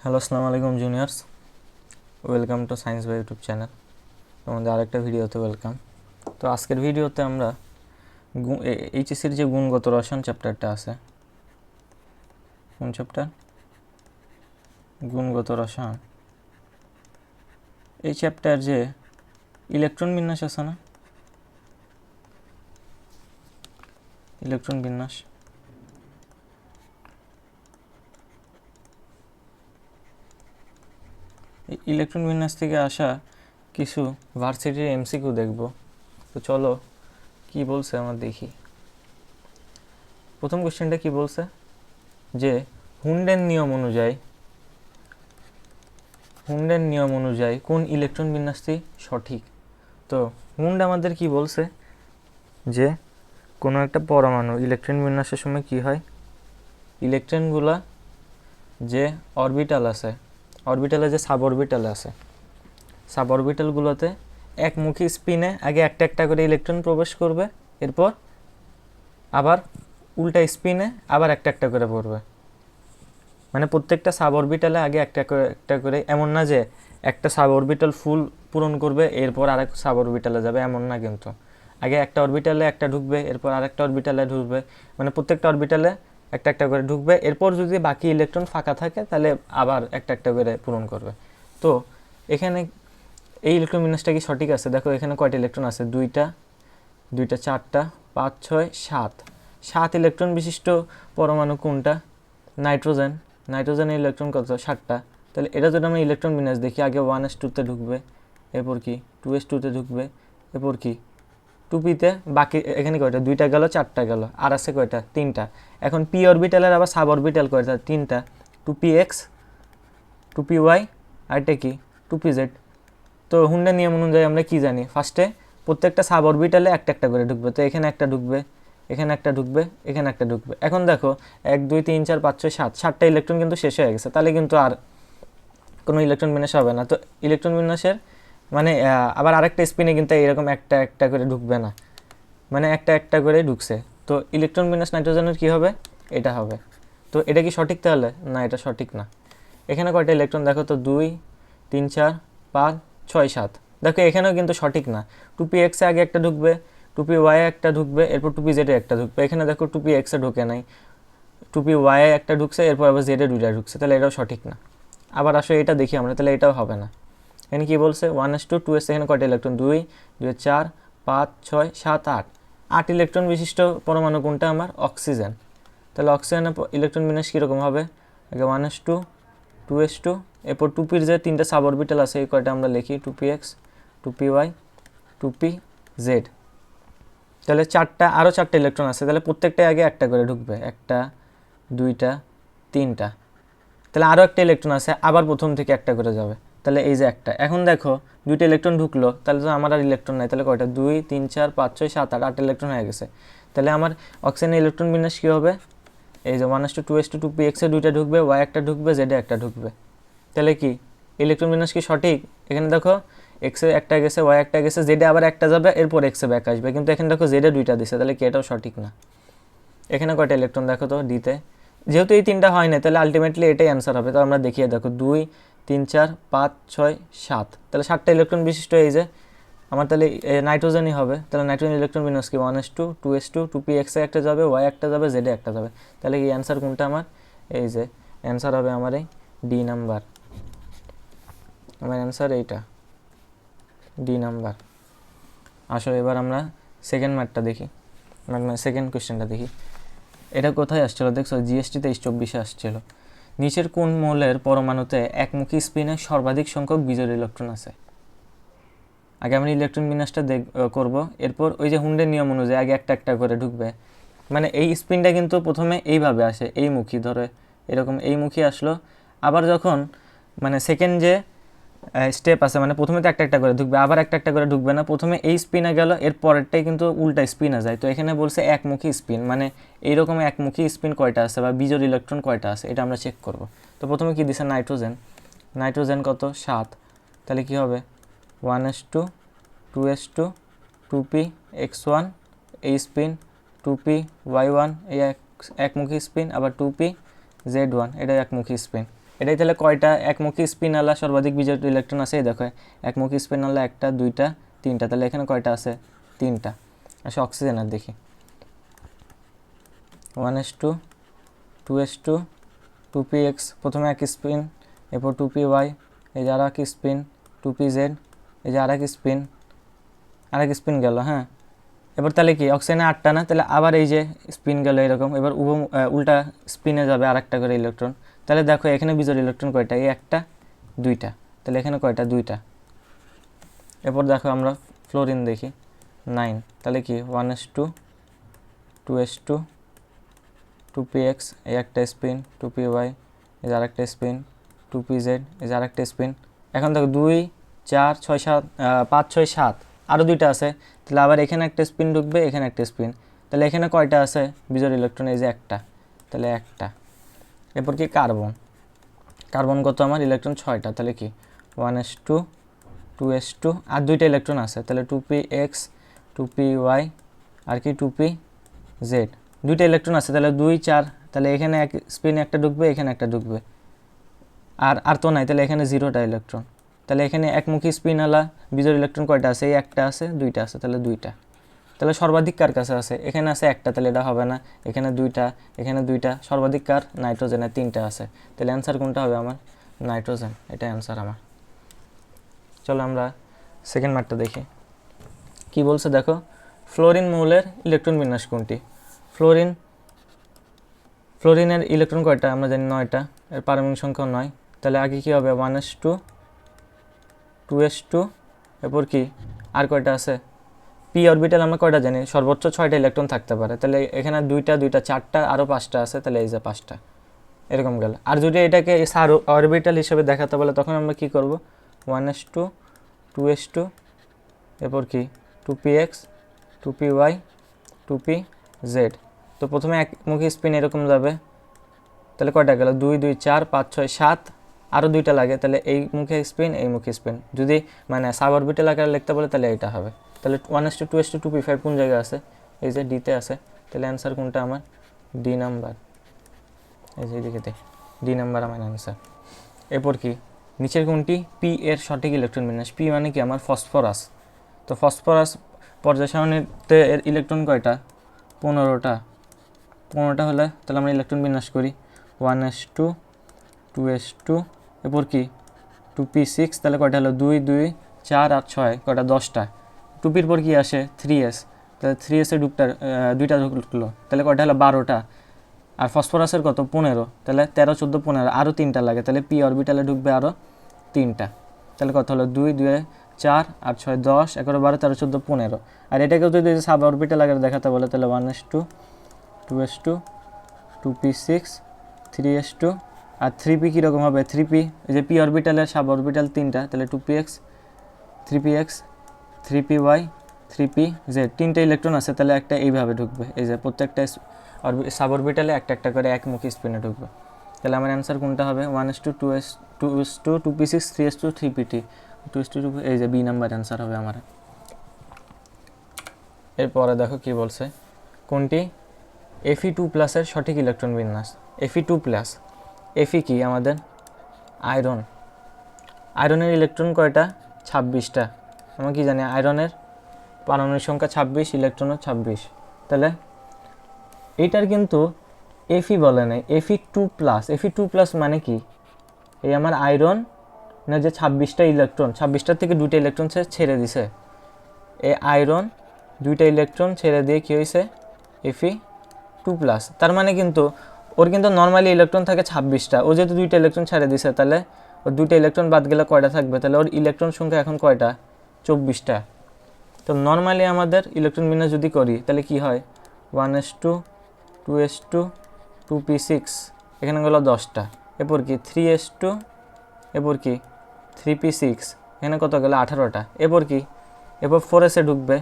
Hello, আসসালামু আলাইকুম juniors. Welcome to science by YouTube channel. তোমাদের আরেকটা ভিডিওতে ওয়েলকাম। তো আজকের ভিডিওতে আমরা এইচএসসির যে গুণগত রসায়ন চ্যাপ্টারটা আছে, কোন চ্যাপ্টার? গুণগত রসায়ন। এই চ্যাপ্টার যে ইলেকট্রন বিন্যাস আছে না, ইলেকট্রন বিন্যাস, এই ইলেকট্রন বিন্যাস থেকে আসা কিছু ভার্সিটির এমসিকিউ দেখব। তো চলো কি বলছে আমরা দেখি। প্রথম কোশ্চেনটা কি বলছে যে হুন্ডের নিয়ম অনুযায়ী কোন ইলেকট্রন বিন্যাসটি সঠিক। তো হুন্ড আমাদের কি বলছে যে কোনো একটা পরমাণু ইলেকট্রন বিন্যাসের সময় কি হয়, ইলেকট্রনগুলা যে অরবিটাল আছে, অরবিটালে যে সাব অরবিটালগুলোতে একমুখী স্পিনে আগে একটা একটা করে ইলেকট্রন প্রবেশ করবে, এরপর আবার উল্টা স্পিনে আবার একটা একটা করে পড়বে। মানে প্রত্যেকটা সাব অরবিটালে আগে একটা করে, এমন না যে একটা সাব অরবিটাল ফুল পূরণ করবে এরপর আরেক সাব অরবিটালে যাবে, এমন না। কিন্তু আগে একটা অরবিটালে একটা ঢুকবে, এরপর আরেকটা অরবিটালে ঢুকবে, মানে প্রত্যেকটা অরবিটালে একটা একটা করে ঢুকবে, এরপর যদি বাকি ইলেকট্রন ফাঁকা থাকে তাহলে আবার একটা একটা করে পূরণ করবে। তো এখানে এই ইলেকট্রন বিন্যাসটা কি সঠিক আছে? দেখো এখানে কয়টা ইলেকট্রন আছে, দুইটা, চারটা, 5, 6, 7, 7 ইলেকট্রন বিশিষ্ট পরমাণু কোনটা? নাইট্রোজেনের ইলেকট্রন কত? 7টা। তাহলে এটা যদি আমরা ইলেকট্রন বিন্যাস দেখি, আগে 1s2-তে ঢুকবে, এরপর কি 2s2-তে ঢুকবে, এরপর কি 2p-তে, বাকি এখানে কয়টা? 2টা গেল, 4টা গেল, আর আছে কয়টা? 3টা। এখন পি অরবিটালের আবার সাব অরবিটাল কয়টা? 3টা, 2px, 2py, আর এটা কি 2pz। তো হুন্ডের নিয়ম অনুযায়ী আমরা কি জানি, ফার্স্টে প্রত্যেকটা সাব অরবিটালে একটা একটা করে ঢুকবে। তো এখানে একটা ঢুকবে, এখানে একটা ঢুকবে, এখানে একটা ঢুকবে। এখন দেখো 1, 2, 3, 4, 5, 6, 7, 7টা ইলেকট্রন কিন্তু শেষ হয়ে গেছে, তাহলে কিন্তু আর কোনো ইলেকট্রন বিন্যাস হবে না। তো ইলেকট্রন বিন্যাসের মানে আবার আরেকটা স্পিনে কিন্তু এরকম একটা একটা করে ঢুকবে না, মানে একটা একটা করে ঢুকছে। তো ইলেকট্রন বিন্যাস নাইট্রোজেনের কি হবে? এটা হবে। তো এটা কি সঠিক তাহলে? না, এটা সঠিক না। এখানে কয়টা ইলেকট্রন দেখো তো, 2, 3, 4, 5, 6, 7। দেখো এখানেও কিন্তু সঠিক না। 2px এ আগে একটা ঢুকবে, 2py এ একটা ঢুকবে, এরপর 2pz এ একটা ঢুকবে। এখানে দেখো 2px এ ঢুকে নাই, 2py এ একটা ঢুকছে, এরপর আবার z এ দুইটা ঢুকছে, তাহলে এটাও সঠিক না। আবার আসলে এটা দেখি আমরা, তাহলে এটাও হবে না। এখানে কি বলছে? 1s2 2s, এখানে কয়টা ইলেকট্রন? 2, 2, 4, 5, 6, 7, 8, 8 ইলেকট্রন বিশিষ্ট পরমাণু কোনটা আমার? অক্সিজেন। তাহলে অক্সিজেনের ইলেকট্রন বিন্যাস কীরকম হবে? আগে 1s2, 2s2, এরপর 2pর যে 3টা সাব অরবিটাল আছে এই কয়টা আমরা লিখি, 2px, 2py, 2pz। তাহলে আরও 4টা ইলেকট্রন আছে, তাহলে প্রত্যেকটাই আগে একটা করে ঢুকবে, একটা, 2টা, 3টা। তাহলে আরও একটা ইলেকট্রন আছে, আবার প্রথম থেকে একটা করে যাবে, তাহলে এই যে একটা। এখন দেখো 2টা ইলেকট্রন ঢুকলো, তাহলে তো আমার আর ইলেকট্রন নাই, তাহলে কয়টা? 2, 3, 4, 5, 6, 7, 8, 8 ইলেকট্রন হয়ে গেছে। তাহলে আমার অক্সিজেনের ইলেকট্রন বিন্যাস কী হবে? এই যে 1s2 2s2 2px এ 2টা ঢুকবে, y একটা ঢুকবে, z এ একটা ঢুকবে। তাহলে কি ইলেকট্রন বিন্যাস কি সঠিক? এখানে দেখো x এ একটা গেছে, y একটা গেছে, z এ আবার একটা যাবে, এরপর x এ ব্যাক আসবে, কিন্তু এখানে দেখো z এ 2টা দিছে, তাহলে কি এটাও সঠিক না। এখানে কয়টা ইলেকট্রন দেখো তো ডিতে, যেহেতু এই 3টা হয় না, তাহলে আলটিমেটলি এটাই অ্যান্সার হবে। তো আমরা দেখিয়ে দেখো 2, 3, 4, 5, 6, 7, তাহলে 7টা ইলেকট্রন বিশিষ্ট এই যে আমার, তাহলে নাইট্রোজেনই হবে। তাহলে নাইট্রোজেন ইলেকট্রন বিন্যাস কি? 1s2 2s2 2px এ একটা যাবে, y একটা যাবে, z এ একটা যাবে। তাহলে কি অ্যান্সার কোনটা আমার? এই যে অ্যান্সার হবে আমার এই ডি নাম্বার। আমার অ্যান্সার এইটা, ডি নাম্বার। আসলে এবার আমরা সেকেন্ড ম্যাথটা দেখি, মানে সেকেন্ড কোয়েশ্চেনটা দেখি। এটা কোথায় আসছিল দেখছো? জিএসটি 23-24 আসছিল। নিচের কোন মৌলের পরমাণুতে একমুখী স্পিনে সর্বাধিক সংখ্যক বিজোড় ইলেকট্রন আছে? আগে আমরা ইলেকট্রন বিন্যাসটা করব, এরপর ওই যে হুন্ডের নিয়ম অনুযায়ী আগে একটা একটা করে ঢুকবে। মানে এই স্পিনটা কিন্তু প্রথমে এইভাবে আসে, এই মুখী ধরে এরকম এই মুখী আসলো, আবার যখন মানে সেকেন্ড যে স্টেপ আছে, মানে প্রথমে তো একটা একটা করে ঢুকবে, আবার একটা একটা করে ঢুকবে না, প্রথমে এই স্পিনে গেল, এর পরেরটাই কিন্তু উল্টা স্পিনে যায়। তো এখানে বলছে একমুখী স্পিন, মানে এইরকম একমুখী স্পিন কয়টা আছে বা বিজোড় ইলেকট্রন কয়টা আছে এটা আমরা চেক করব। তো প্রথমে কি দিছে? নাইট্রোজেন কত? 7। তাহলে কি হবে? 1s2 2s2 2px1 এই স্পিন, 2py1 এই একমুখী স্পিন, আবার 2pz1 এটা একমুখী স্পিন। এটাই তাহলে কয়টা একমুখী স্পিনওয়ালা সর্বাধিক বিজোড় ইলেকট্রন আছে? এই দেখো একমুখী স্পিনওয়ালা 1টা 2টা 3টা, তাহলে এখানে কয়টা আছে? 3টা। আসলে অক্সিজেনের দেখি 1s2 2s2 2px, প্রথমে এক স্পিন, এরপর 2py, এই যে আর এক স্পিন 2pz, এই যে আর এক স্পিন গেল। হ্যাঁ, এবার তাহলে কি অক্সিজেনে 8টা না, তাহলে আবার এই যে স্পিন গেল এরকম, এবার উল্টা স্পিনে যাবে আর একটা করে ইলেকট্রন। তাহলে দেখো এখানে বিজোড় ইলেকট্রন কয়টা? এই 1টা 2টা, তাহলে এখানে কয়টা? 2টা। এরপর দেখো আমরা ফ্লোরিন দেখি 9, তাহলে কি 1s2 2s2 2px, এই একটা স্পিন 2py, এই যে আর একটা স্পিন 2pz, এই যে আর একটা স্পিন। এখন দেখো 2 4 6 7 5 6 7, আরও 2টা আছে, তাহলে আবার এখানে একটা স্পিন ঢুকবে, এখানে একটা স্পিন, তাহলে এখানে কয়টা আছে বিজোড় ইলেকট্রন? এই যে একটা, তাহলে একটা। এরপর কি কার্বন, কার্বন কত আমার? ইলেকট্রন 6টা, তাহলে কি 1s2 2s2, আর 2টা ইলেকট্রন আছে, তাহলে 2px 2py আর কি 2pz, 2টা ইলেকট্রন আছে, তাহলে 2 4, তাহলে এখানে এক স্পিন একটা ঢুকবে, এখানে একটা ঢুকবে, আর তো নাই, তাহলে এখানে 0টা ইলেকট্রন। তাহলে এখানে একমুখী স্পিনওয়ালা বিজোড় ইলেকট্রন কয়টা আছে? এই একটা আছে 2টা আছে, তাহলে 2টা। তাহলে সর্বাধিক কার কাছে আছে? এখানে আছে একটা, তাহলে এটা হবে না, এখানে 2টা, এখানে 2টা, সর্বাধিক কার? নাইট্রোজেনের 3টা আছে, তাহলে অ্যান্সার কোনটা হবে আমার? নাইট্রোজেন, এটা অ্যান্সার আমার। চলো আমরা সেকেন্ড মার্কটা দেখি কি বলছে। দেখো ফ্লোরিন মৌলের ইলেকট্রন বিন্যাস কোনটি? ফ্লোরিনের ইলেকট্রন কয়টা? আমরা জানি 9টা, এর পারমাণবিক সংখ্যা 9, তাহলে আগে কি হবে? 1s2 2s2, এরপর কি আর কয়টা আছে? পি অরবিটাল আমরা কয়টা জানি? সর্বোচ্চ 6টা ইলেকট্রন থাকতে পারে, তাহলে এখানে 2টা 2টা 4টা, আরও 5টা আছে, তাহলে এই যে 5টা, এরকম গেল। আর যদি এটাকে সার অরবিটাল হিসেবে দেখাতে বলে তখন আমরা কি করব? 1s2 2s2, এরপর কি 2px 2py 2pz। তো প্রথমে একমুখী স্পিন এরকম যাবে, তাহলে কয়টা গেল? 2 2 4 5 6 7, আরও 2টা লাগে, তাহলে এই মুখে স্পিন এই মুখে স্পিন। যদি মানে সাব অরবিটাল আকারে লিখতে বলে তাহলে এইটা হবে। তাহলে 1s2 2s2 2p5 কোন জায়গায় আছে? এই যে ডিতে আছে, তাহলে অ্যান্সার কোনটা আমার? ডি নাম্বার, এই যে এদিকে ডি নাম্বার আমার অ্যান্সার। এরপর কি নিচের কোনটি পি এর সঠিক ইলেকট্রন বিন্যাস? পি মানে কি আমার? ফসফরাস। তো ফসফরাস পর্যায় সারণীতে এর ইলেকট্রন কয়টা? 15টা। 15টা হলে তাহলে আমরা ইলেকট্রন বিন্যাস করি 1s2 2s2, এরপর কি 2p6, তাহলে কয়টা হলো? 2 2 4 আর 6, কয়টা? 10টা। 2pর পর কি আসে? 3s, তাহলে 3s-এ দুইটা ঢুকলো, তাহলে কয়টা হলো? 12টা। আর ফসফরাসের কত? 15, তাহলে 13 14 15, আরও 3টা লাগে, তাহলে পি অরবিটালে ঢুকবে আরও 3টা, তাহলে কত হলো? 2 2 4 আর 6 10 11 12 13 14 15। আর এটাকেও যদি সাব অরবিটাল আগে দেখাতে বলে তাহলে 1s2 2s2 2p6 3s2, আর 3p কীরকম হবে? 3p এই যে পি অরবিটালের সাব অরবিটাল 3টা, তাহলে 2px 3px 3py 3pz, 3টে ইলেকট্রন আছে, তাহলে একটা এইভাবে ঢুকবে, এই যে প্রত্যেকটা সাব অরবিটালে একটা একটা করে একমুখী স্পিনে ঢুকবে। তাহলে আমার অ্যান্সার কোনটা হবে? 1s2 2s2 2p6 3s2 3pt 2s2 এই যে বি নাম্বার অ্যান্সার হবে আমার। এরপরে দেখো কি বলছে, কোনটি Fe2+-এর সঠিক ইলেকট্রন বিন্যাস? Fe2+, Fe কি আমাদের? আয়রন। আয়রনের ইলেকট্রন কয়টা? 26টা। আমরা কি জানি? আয়রনের পারমাণবিক সংখ্যা 26, ইলেকট্রনও 26, তাহলে এইটার কিন্তু Fe বলে নাই, Fe2+। Fe2+ মানে কি? এই আমার আয়রন না, যে 26টা ইলেকট্রন, 26টার থেকে 2টা ইলেকট্রন ছেড়ে দিছে, এই আয়রন 2টা ইলেকট্রন ছেড়ে দিয়ে কী হয়েছে? Fe2+। তার মানে কিন্তু ওর কিন্তু নর্মালি ইলেকট্রন থাকে 26টা, ও যেহেতু 2টা ইলেকট্রন ছেড়ে দিছে, তাহলে ওর 2টা ইলেকট্রন বাদ গেলে কয়টা থাকবে? তাহলে ওর ইলেকট্রন সংখ্যা এখন কয়টা? 24টা। তো নর্মালি আমাদের ইলেকট্রন বিন্যাস যদি করি তাহলে কি হয়? 1s2 2s2 2p6, এখানে গেলো 10টা, এরপর কি 3s2, এরপর কি 3p6, এখানে কত গেলো? 18টা, এরপর কি? এরপর 4s-এ ঢুকবে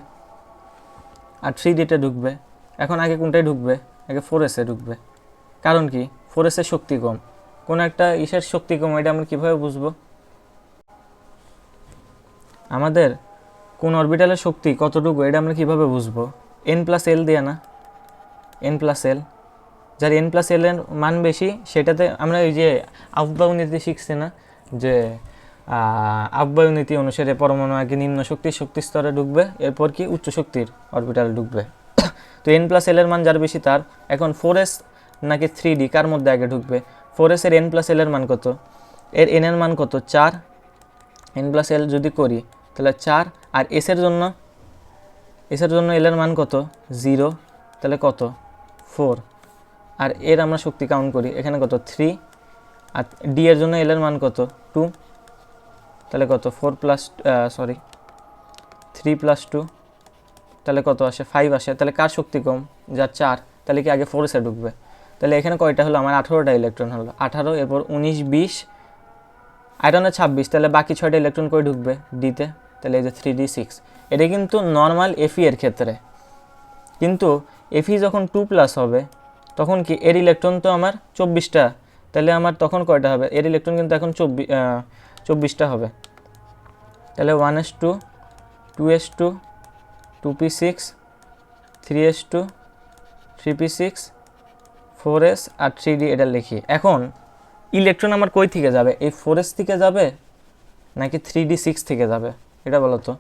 আর 3d-তে ঢুকবে। এখন আগে কোনটায় ঢুকবে? আগে 4s-এ ঢুকবে, কারণ কি? 4s-এর শক্তি কম। কোন একটা ইসের শক্তি কম, এটা আমরা কীভাবে বুঝবো? আমাদের কোন অরবিটালের শক্তি কতটুকু এটা আমরা কীভাবে বুঝবো? n+l দিয়ে না, n+l, যার n প্লাস এল এর মান বেশি সেটাতে আমরা ওই যে আহ্বায়ক নীতি শিখছি না, যে আহ্বায়ক নীতি অনুসারে পরমাণু আগে নিম্ন শক্তির শক্তি স্তরে ঢুকবে, এরপর কি উচ্চ শক্তির অরবিটাল ঢুকবে। তো n প্লাস এল এর মান যার বেশি তার। এখন 4s নাকি 3d কার মধ্যে আগে ঢুকবে? 4s এর n প্লাস এল এর মান কত? এর n এর মান কত? 4। n প্লাস এল যদি করি তাহলে 4, আর s এর জন্য এল এর মান কত? 0, তাহলে কত? 4। আর এর আমরা শক্তি কাউন্ট করি, এখানে কত? 3। আর ডি এর জন্য এল এর মান কত? 2, তাহলে কত? 3 প্লাস 2, তাহলে কত আসে? 5 আসে। তাহলে কার শক্তি কম? যার 4, তাহলে কি আগে 4s এ ঢুকবে। তাহলে এখানে কয়টা হলো আমার? 18টা ইলেকট্রন হলো। 18, এরপর 19, 20, আয়রনে 26, তাহলে বাকি 6টা ইলেকট্রন করে ঢুকবে ডিতে, তাহলে এই যে 3d6। এটা কিন্তু নর্মাল এফই এর ক্ষেত্রে, কিন্তু এফই যখন 2+ হবে তখন কি এর ইলেকট্রন তো আমার 24টা, তাহলে আমার তখন কয়টা হবে? এর ইলেকট্রন কিন্তু এখন 24টা হবে। তাহলে 1s2, 2s2, 2p6, 3s2, 3p6, 4s আর 3d, এটা লিখি। এখন ইলেকট্রন আমার কই থেকে যাবে? এই 4s থেকে যাবে নাকি 3d6 থেকে যাবে? এটা বলো তো।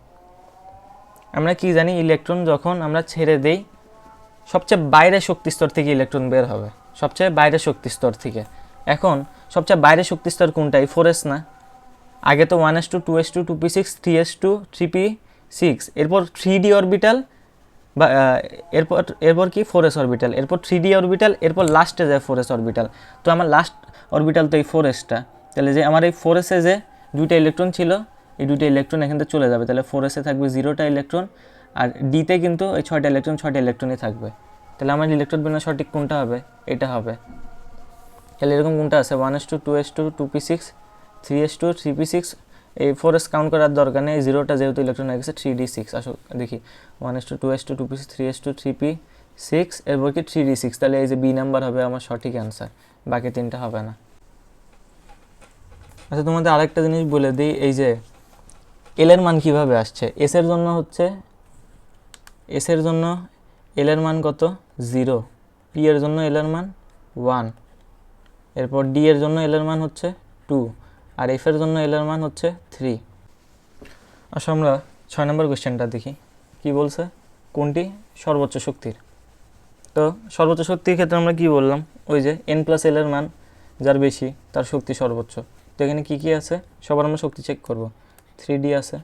আমরা কি জানি, ইলেকট্রন যখন আমরা ছেড়ে দেই সবচেয়ে বাইরের শক্তিস্তর থেকে ইলেকট্রন বের হবে, সবচেয়ে বাইরের শক্তিস্তর থেকে। এখন সবচেয়ে বাইরের শক্তিস্তর কোনটা? এই 4s না? আগে তো 1s2, 2s2, 2p6, 3s2, 3p6, এরপর 3d অরবিটাল, বা এরপর কি 4s অরবিটাল, এরপর 3d অরবিটাল, এরপর লাস্টে যায় 4s অরবিটাল। তো আমার লাস্ট অরবিটাল তো এই 4sটা, তাহলে যে আমার এই 4s-এ যে দুইটা ইলেকট্রন ছিল, এই দুইটা ইলেকট্রন এখান থেকে চলে যাবে, তাহলে 4s-এ থাকবে 0টা ইলেকট্রন, আর ডিতে কিন্তু ওই 6টা ইলেকট্রনই থাকবে। তাহলে আমার ইলেকট্রন বিন্যাস সঠিক কোনটা হবে? এটা হবে। তাহলে এরকম কোনটা আছে? 1s2, 2s2, 2p6, 3s2, 3p6, এই 4s কাউন্ট করার দরকার নেই, 0টা যেহেতু ইলেকট্রন হয়ে গেছে 3d6। আসো দেখি, 1s2, 2s2, 2p6, 3s2, 3p6, এরপর কি 3d6, তাহলে এই যে বি নাম্বার হবে আমার সঠিক অ্যান্সার, বাকি তিনটা হবে না। আচ্ছা, তোমাদের আরেকটা জিনিস বলে দিই, এই যে এল এর মান কিভাবে আসছে। এস এর জন্য এল এর মান কত? 0, পি এর জন্য এল এর মান 1, এরপর ডি এর জন্য এল এর মান হচ্ছে 2, আর এফ এর জন্য এল এর মান হচ্ছে 3। আসলে আমরা 6 নম্বর কোশ্চেনটা দেখি কি বলছে, কোনটি সর্বোচ্চ শক্তির। তো সর্বোচ্চ শক্তির ক্ষেত্রে আমরা কি বললাম, ওই যে এন প্লাস এল এর মান যার বেশি তার শক্তি সর্বোচ্চ। তো এখানে কী কী আছে সবার আমরা শক্তি চেক করব। 3d আছে,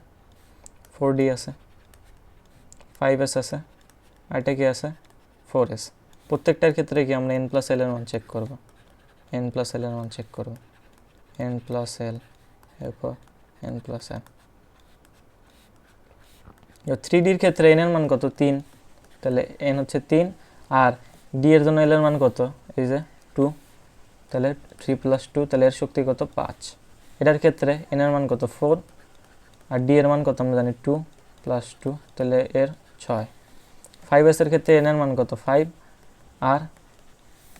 4d আছে, 5s আছে, আর এটা কি আছে? 4s। প্রত্যেকটার ক্ষেত্রে কি আমরা এন প্লাস এল এর মান চেক করব, এন প্লাস এল এর মান চেক করব, এন প্লাস এল, এরপর এন প্লাস এল। 3ডির ক্ষেত্রে এন এর মান কত? 3, তাহলে এন হচ্ছে 3, আর ডি এর জন্য এল এর মান কত? এই যে 2, তাহলে 3 + 2, তাহলে এর শক্তি কত? 5। এটার ক্ষেত্রে এন এর মান কত? 4, আর ডি এর মান কত আমরা জানি? 2 + 2, তাহলে এর 6। 5s এর ক্ষেত্রে এন এর মান কত? 5, আর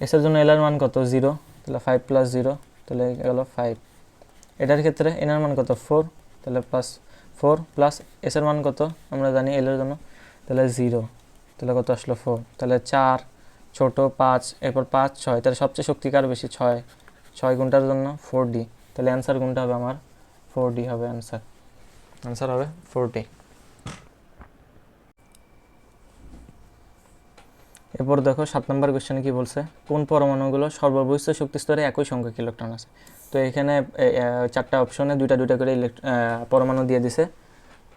এস এর জন্য এল এর মান কত? 0, তাহলে 5 + 0, তাহলে গেল 5। এটার ক্ষেত্রে এন এর মান কত? 4, তাহলে +4, প্লাস এস এর মান কত আমরা জানি এল এর জন্য, তাহলে 0, তাহলে কত আসলো? 4। তাহলে 4, ছোট 5, এরপর 5, 6, তাহলে সবচেয়ে শক্তি কার বেশি? 6 গুণটার জন্য 4d, তাহলে অ্যান্সার কোনটা হবে আমার? 4d হবে অ্যান্সার হবে 4d। এরপর দেখো 7 নম্বর কোশ্চেনে কি বলছে, কোন পরমাণুগুলো সর্ববৃহৎ শক্তি স্তরে একই সংখ্যক ইলেকট্রন আছে। তো এখানে 4টা অপশনে দুইটা করে পরমাণু দিয়ে দিছে।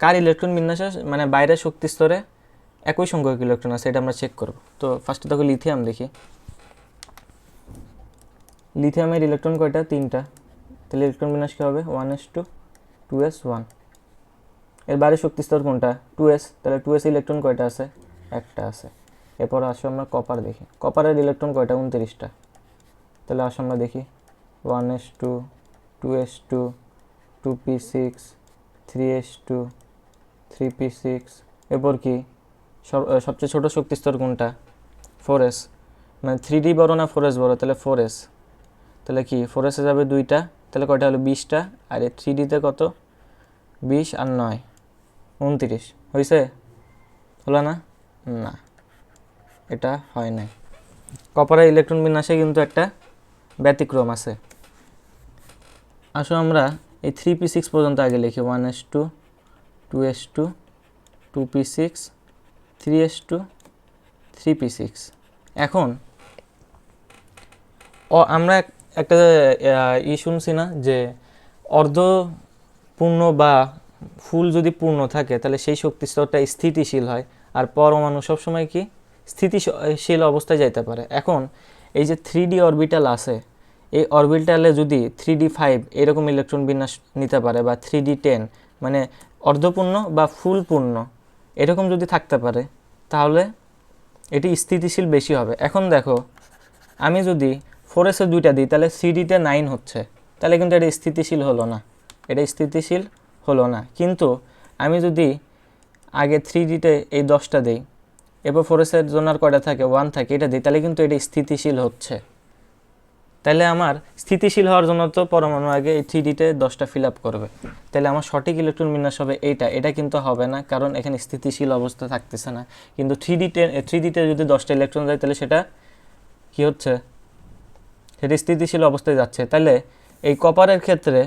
কার ইলেকট্রন বিন্যাসে মানে বাইরের শক্তি স্তরে একই সংখ্যক ইলেকট্রন আছে, এটা আমরা চেক করব। তো ফার্স্টে দেখো লিথিয়াম দেখি, লিথিয়ামের ইলেকট্রন কয়টা? 3টা, তাহলে ইলেকট্রন বিন্যাস কী হবে? 1s2, 2s1। এর বাইরের শক্তি স্তর কোনটা? 2s, তাহলে 2s ইলেকট্রন কয়টা আছে? একটা আছে। এরপর আসো আমরা কপার দেখি, কপারের ইলেকট্রন কয়টা? 29টা, তাহলে আসো আমরা দেখি 1s2, 2s2, 2p6, 3s2, 3p6, এরপর কি সবচেয়ে ছোট শক্তি স্তর কোনটা? 4s, মানে 3d বড় না 4s বড়? তাহলে 4s, তাহলে কি 4s এ যাবে 2টা, তাহলে কয়টা হলো? 20টা, আর এই 3dতে কত? 20 আর 9, 29 হয়েছে? হলো না? না, এটা হয় নাই। কপারের ইলেকট্রন বিন্যাসে কিন্তু একটা ব্যতিক্রম আছে। আসো আমরা এই 3p6 পর্যন্ত আগে লিখি, 1s2 2s2 2p6 3s2 3p6। এখন আমরা একটা শুনছি না যে অর্ধপূর্ণ বা ফুল যদি পূর্ণ থাকে তাহলে সেই শক্তি স্তরটা স্থিতিশীল হয়, আর পরমাণু সবসময় কি স্থিতিশীল অবস্থায় যাইতে পারে। এখন এই যে 3D অরবিটাল আছে, এই অরবিটালে যদি 3d5 এরকম ইলেকট্রন বিন্যাস নিতে পারে, বা 3d10 মানে অর্ধপূর্ণ বা ফুল পূর্ণ এরকম যদি থাকতে পারে, তাহলে এটি স্থিতিশীল বেশি হবে। এখন দেখো, আমি যদি 4s-এ 2টা দিই তাহলে 3d-তে 9 হচ্ছে, তাহলে কিন্তু এটা স্থিতিশীল হলো না, এটা স্থিতিশীল হলো না। কিন্তু আমি যদি আগে 3d-তে এই 10টা দিই, এরপর 4s-এর জন্য আর কয়টা থাকে, 1 থাকে, এটা দিই, তাহলে কিন্তু এটা স্থিতিশীল হচ্ছে। তাহলে আমার স্থিতিশীল হওয়ার জন্য তো পরমাণু আগে এই 3d-তে 10টা ফিল আপ করবে, তাহলে আমার সঠিক ইলেকট্রন বিন্যাস হবে এটা কিন্তু হবে না, কারণ এখানে স্থিতিশীল অবস্থা থাকতেছে না। কিন্তু 3d-তে যদি 10টা ইলেকট্রন যায় তাহলে সেটা কি হচ্ছে, সেটা স্থিতিশীল অবস্থায় যাচ্ছে। তাহলে এই কপারের ক্ষেত্রে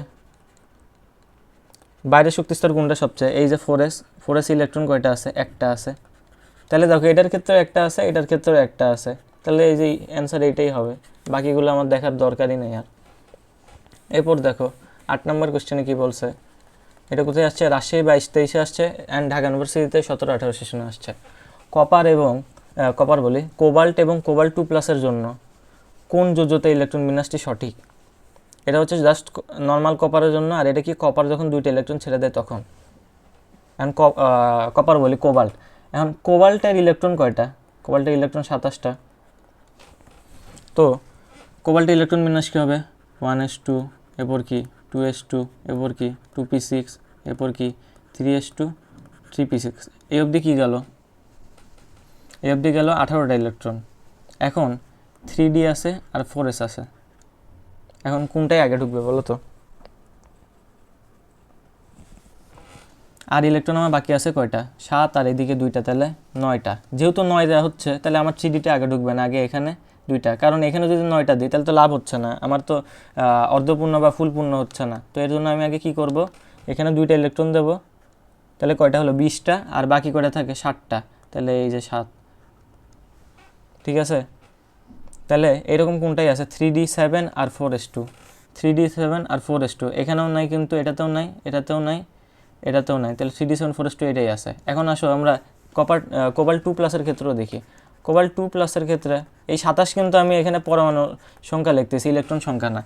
বাইরের শক্তিস্তর কোনটা সবচেয়ে, এই যে 4s ইলেকট্রন কয়টা আছে, একটা আছে। তাহলে দেখো এটার ক্ষেত্রেও একটা আছে, এটার ক্ষেত্রেও একটা আছে, তাহলে এই যে অ্যান্সার এইটাই হবে, বাকিগুলো আমার দেখার দরকারই নেই আর। এরপর দেখো 8 নম্বর কোশ্চেনে কি বলছে, এটা কোথায় আসছে, রাজশাহী 22-23-এ আসছে, অ্যান্ড ঢাকা ইউনিভার্সিটিতে 17-18 সেশনে আসছে। কোবাল্ট এবং কোবাল্ট 2+ জন্য কোন যোজ্যতা ইলেকট্রন বিন্যাসটি সঠিক। এটা হচ্ছে জাস্ট নর্মাল কপারের জন্য, আর এটা কি কপার যখন 2টা ইলেকট্রন ছেড়ে দেয় তখন। এখন কোবাল্ট, এখন কোবাল্টের ইলেকট্রন কয়টা, কোবাল্টের ইলেকট্রন 27টা। তো কোবাল্টের ইলেকট্রন বিন্যাস কী হবে, 1s2, এরপর কি 2s2, এরপর কি 2p6, এরপর কি 3s2 3p6। এই অবধি কী গেল, এই অবধি গেল 18টা ইলেকট্রন। এখন 3d আছে আর 4s আছে, এখন কোনটাই আগে ঢুকবে বলো তো। আর ইলেকট্রন আমার বাকি আছে কয়টা, 7, আর এদিকে 2টা, তাহলে 9টা। যেহেতু 9 দেওয়া হচ্ছে তাহলে আমার 3d-টা আগে ঢুকবে না, আগে এখানে 2টা, কারণ এখানে যদি 9টা দিই তাহলে তো লাভ হচ্ছে না, আমার তো অর্ধপূর্ণ বা ফুলপূর্ণ হচ্ছে না। তো এর জন্য আমি আগে কি করব, এখানে 2টা ইলেকট্রন দেবো, তাহলে কয়টা হলো 20টা, আর বাকি কয়টা থাকে 7টা, তাহলে এই যে 7। ঠিক আছে, তাহলে এরকম কোনটাই আছে, 3d7 আর 4s2, 3d7 আর 4s2, এখানেও নাই কিন্তু, এটাতেও নাই, এটাতেও নাই, এটাতেও নাই, তাহলে 3d7 4s2 এটাই আছে। এখন আসো আমরা কোবাল্ট 2+-এর ক্ষেত্রেও দেখি। কোবাল্ট 2+-এর ক্ষেত্রে এই 27 কিন্তু আমি এখানে পরমাণু সংখ্যা লিখতেছি, ইলেকট্রন সংখ্যা না।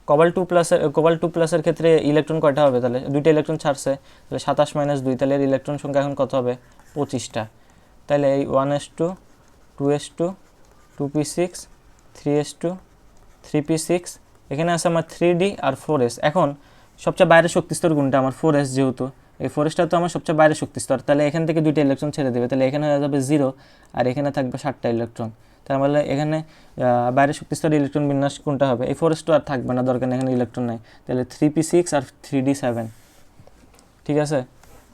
কোবাল্ট 2+-এর ক্ষেত্রে ইলেকট্রন কয়টা হবে, তাহলে 2টা ইলেকট্রন ছাড়ছে, তাহলে 27 - 2, তাহলে এর ইলেকট্রন সংখ্যা এখন কত হবে, 25টা। তাহলে এই 1s2 2s2 2p6 3s2 3p6, এখানে আছে আমার 3d আর 4s। এখন সবচেয়ে বাইরের শক্তিস্তর কোনটা, আমার 4s, যেহেতু এই 4sটা তো আমার সবচেয়ে বাইরের শক্তিস্তর, তাহলে এখান থেকে 2টা ইলেকট্রন ছেড়ে দেবে, তাহলে এখানে হয়ে যাবে 0, আর এখানে থাকবে 7টা ইলেকট্রন। তাহলে এখানে বাইরের শক্তিস্তর ইলেকট্রন বিন্যাস কোনটা হবে, এই 4s2 আর থাকবে না, দরকার নেই, এখানে ইলেকট্রন নাই, তাহলে 3p6 আর 3d7। ঠিক আছে,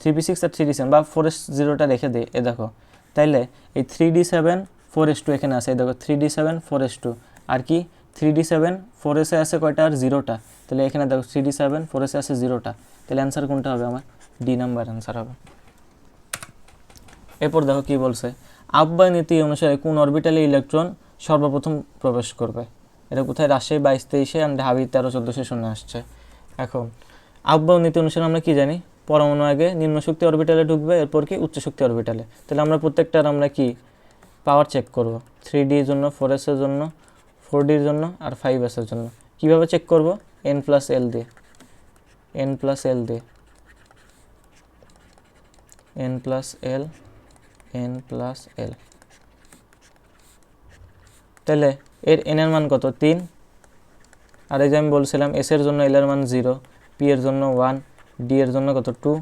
3p6 আর 3d7, বা 4s 0টা রেখে দিই, এ দেখো, তাইলে এই 3d7 4s2 এখানে আছে, এই দেখো 3d7 4s2, আর কি 3d7 4s-এ আছে কয়টা, আর 0টা, তাহলে এখানে দেখো 3d7 4s-এ আছে 0টা, তাহলে অ্যান্সার কোনটা হবে, আমার ডি নাম্বার অ্যান্সার হবে। এরপর দেখো কি বলছে, আহ্বায় নীতি অনুসারে কোন অরবিটালে ইলেকট্রন সর্বপ্রথম প্রবেশ করবে। এটা কোথায়, রাজশাহী 22-23-এ অ্যান্ড ঢাবি 13-14 সেশনে আসছে। এখন আহ্বায় নীতি অনুসারে আমরা কি জানি, পরমাণু আগে নিম্ন শক্তি অরবিটালে ঢুকবে, এরপর কি উচ্চ শক্তি অরবিটালে। তাহলে আমরা প্রত্যেকটার আমরা কি পাওয়ার চেক করব, 3d-এর জন্য, 4s-এর জন্য, 4d-এর জন্য, আর 5s-এর জন্য। কীভাবে চেক করব, n+l দিয়ে, n+l দিয়ে, n+l, n+l। তাহলে এর n এর মান কত, 3, আর এই যে আমি বলছিলাম s এর জন্য l এর মান 0, p এর জন্য 1, d এর জন্য কত 2,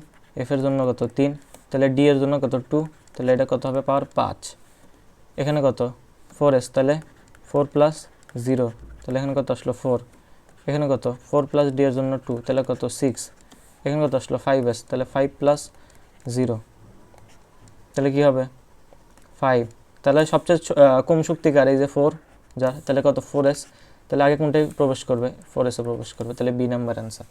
f এর জন্য কত 3, তাহলে d এর জন্য কত 2, তাহলে এটা কত হবে, পাওয়ার 5। এখানে কত 4s, তাহলে 4 + 0, তাহলে এখানে কত আসলো 4, এখানে কত 4 + d এর জন্য 2, তাহলে কত 6, এখানে কত আসলো 5s, তাহলে 5 + 0, তাহলে কি হবে 5। তাহলে সবচেয়ে কম শক্তিকার এই যে 4, যার, তাহলে কত 4s, তাহলে আগে কোনটায় প্রবেশ করবে, 4s এ প্রবেশ করবে, তাহলে বি নাম্বার অ্যান্সার।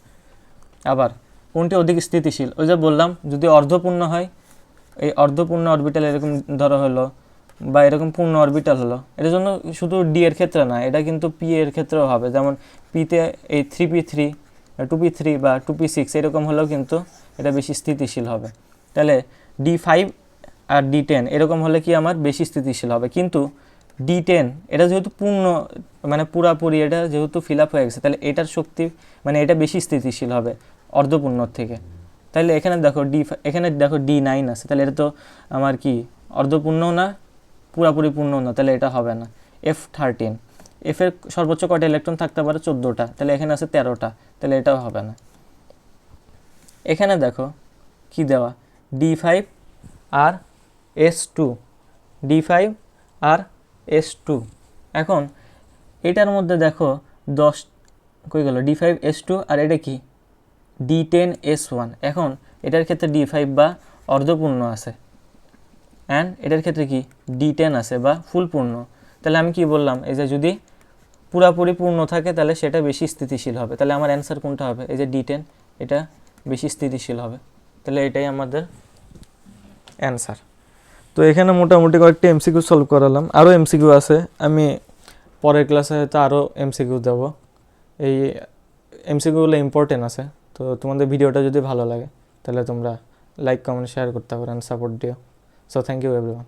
আবার কোনটি অধিক স্থিতিশীল, ওই যে বললাম যদি অর্ধপূর্ণ হয়, এই অর্ধপূর্ণ অরবিটাল এরকম ধরো হলো, বা এরকম পূর্ণ অরবিটাল হলো, এটার জন্য শুধু ডি এর ক্ষেত্রে না, এটা কিন্তু পি এর ক্ষেত্রেও হবে, যেমন পিতে এই 3p3 2p3 বা 2p6 এরকম হলেও কিন্তু এটা বেশি স্থিতিশীল হবে। তাহলে D5 আর D10 এরকম হলে কি আমার বেশি স্থিতিশীল হবে, কিন্তু D10 এটা যেহেতু পূর্ণ মানে পুরাপুরি এটা যেহেতু ফিল আপ হয়ে গেছে, তাহলে এটার শক্তি মানে এটা বেশি স্থিতিশীল হবে অর্ধপূর্ণর থেকে। তাহলে এখানে দেখো এখানে দেখো D9 আছে, তাহলে এটা তো আমার কি অর্ধপূর্ণ না পুরাপুরি পূর্ণ না, তাহলে এটা হবে না। F13, এফের সর্বোচ্চ কয়টা ইলেকট্রন থাকতে পারে 14টা, তাহলে এখানে আছে 13টা, তাহলে এটাও হবে না। এখানে দেখো কি দেওয়া D5 আর S2, D5 আর S2। এখন এটার মধ্যে দেখো 10 কই গেল, D5S2 আর এটা কি D10S1। এখন এটার ক্ষেত্রে D5 বা অর্ধপূর্ণ আছে, অ্যান্ড এটার ক্ষেত্রে কি D10 আছে বা ফুল পূর্ণ। তাহলে আমি কি বললাম, এই যে যদি পুরাপুরি পূর্ণ থাকে তাহলে সেটা বেশি স্থিতিশীল হবে, তাহলে আমার অ্যান্সার কোনটা হবে, এই যে D10, এটা বেশি স্থিতিশীল হবে, তাহলে এটাই আমাদের অ্যান্সার। তো এখানে মোটামুটি কয়েকটি এমসিকিউ সলভ করালাম, আরও এমসিকিউ আছে, আমি পরের ক্লাসে হয়তো আরও এমসিকিউ দেবো। এই এমসিকিউগুলো ইম্পর্টেন্ট আছে, তো তোমাদের ভিডিওটা যদি ভালো লাগে তাহলে তোমরা লাইক কমেন্ট শেয়ার করতে পারো, সাপোর্ট দিও। So thank you everyone.